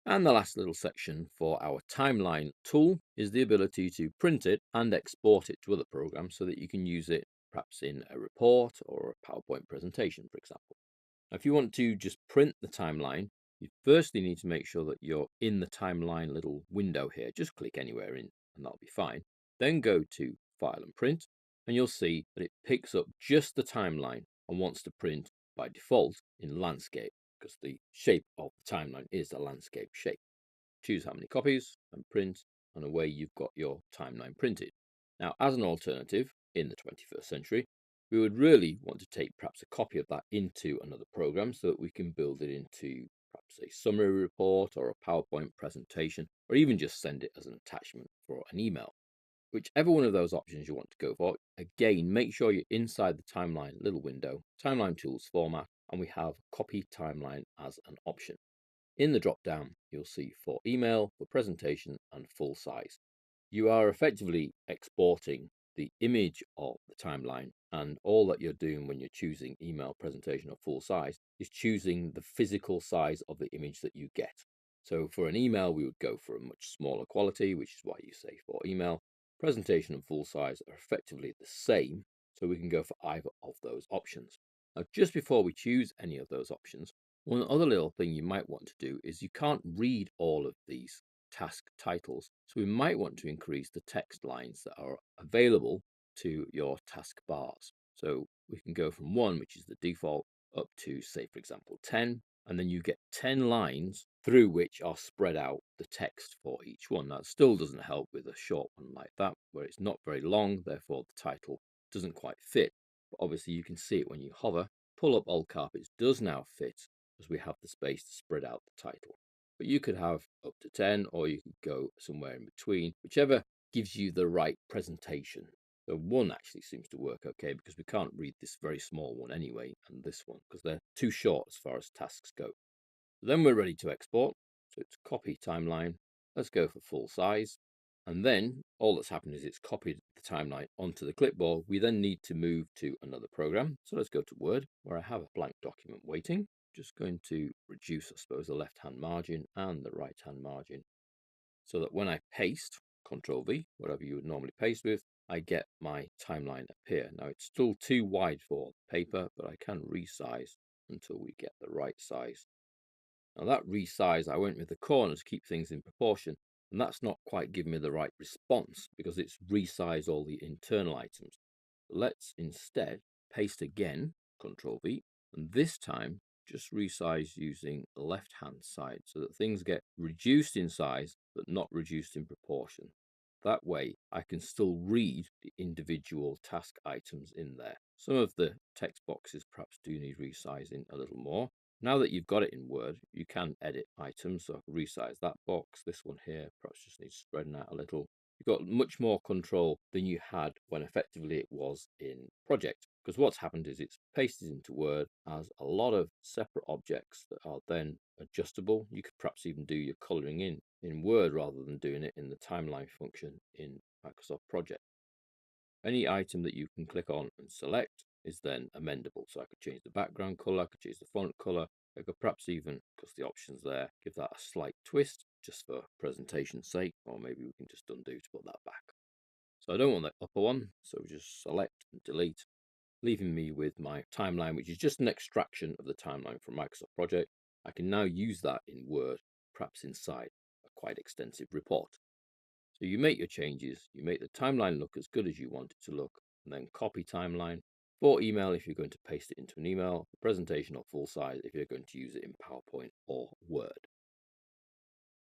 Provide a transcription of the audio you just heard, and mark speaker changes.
Speaker 1: And the last little section for our timeline tool is the ability to print it and export it to other programs so that you can use it perhaps in a report or a PowerPoint presentation, for example. Now, if you want to just print the timeline, you firstly need to make sure that you're in the timeline little window here. Just click anywhere in and that'll be fine. Then go to File and Print, and you'll see that it picks up just the timeline and wants to print by default in landscape because the shape of the timeline is a landscape shape. Choose how many copies and print, and away you've got your timeline printed. Now, as an alternative in the 21st century, we would really want to take perhaps a copy of that into another program so that we can build it into perhaps a summary report or a PowerPoint presentation, or even just send it as an attachment for an email. Whichever one of those options you want to go for, again, make sure you're inside the timeline little window, timeline tools format, and we have copy timeline as an option. In the drop down, you'll see for email, for presentation, and full size. You are effectively exporting the image of the timeline, and all that you're doing when you're choosing email, presentation, or full size is choosing the physical size of the image that you get. So for an email, we would go for a much smaller quality, which is why you say for email. Presentation and full size are effectively the same, so we can go for either of those options. Now, just before we choose any of those options, one other little thing you might want to do is you can't read all of these task titles, so we might want to increase the text lines that are available to your task bars. So we can go from 1, which is the default, up to, say, for example, 10, and then you get 10 lines through which are spread out the text for each one. That still doesn't help with a short one like that, where it's not very long, therefore the title doesn't quite fit. But obviously you can see it when you hover. Pull up Old Carpets does now fit because we have the space to spread out the title. But you could have up to 10, or you could go somewhere in between, whichever gives you the right presentation. So 1 actually seems to work okay because we can't read this very small one anyway, and this one, because they're too short as far as tasks go. Then we're ready to export. So it's copy timeline. Let's go for full size. And then all that's happened is it's copied the timeline onto the clipboard. We then need to move to another program. So let's go to Word, where I have a blank document waiting. Just going to reduce, I suppose, the left-hand margin and the right-hand margin so that when I paste, Control V, whatever you would normally paste with, I get my timeline appear. Now it's still too wide for paper, but I can resize until we get the right size. Now that resize, I went with the corners to keep things in proportion, and that's not quite giving me the right response because it's resized all the internal items. Let's instead paste again, Control V, and this time just resize using the left hand side so that things get reduced in size but not reduced in proportion. That way I can still read the individual task items in there. Some of the text boxes perhaps do need resizing a little more. Now that you've got it in Word, you can edit items. So I can resize that box. This one here perhaps just needs spreading out a little. You've got much more control than you had when effectively it was in Project. Because what's happened is it's pasted into Word as a lot of separate objects that are then adjustable. You could perhaps even do your coloring in Word rather than doing it in the timeline function in Microsoft Project. Any item that you can click on and select is then amendable. So I could change the background color, I could change the font color, I could perhaps even, because the options there, give that a slight twist just for presentation's sake, or maybe we can just undo to put that back. So I don't want the upper one, so just select and delete, leaving me with my timeline, which is just an extraction of the timeline from Microsoft Project. I can now use that in Word, perhaps inside a quite extensive report. So you make your changes, you make the timeline look as good as you want it to look, and then copy timeline for email if you're going to paste it into an email, for presentation or full size if you're going to use it in PowerPoint or Word.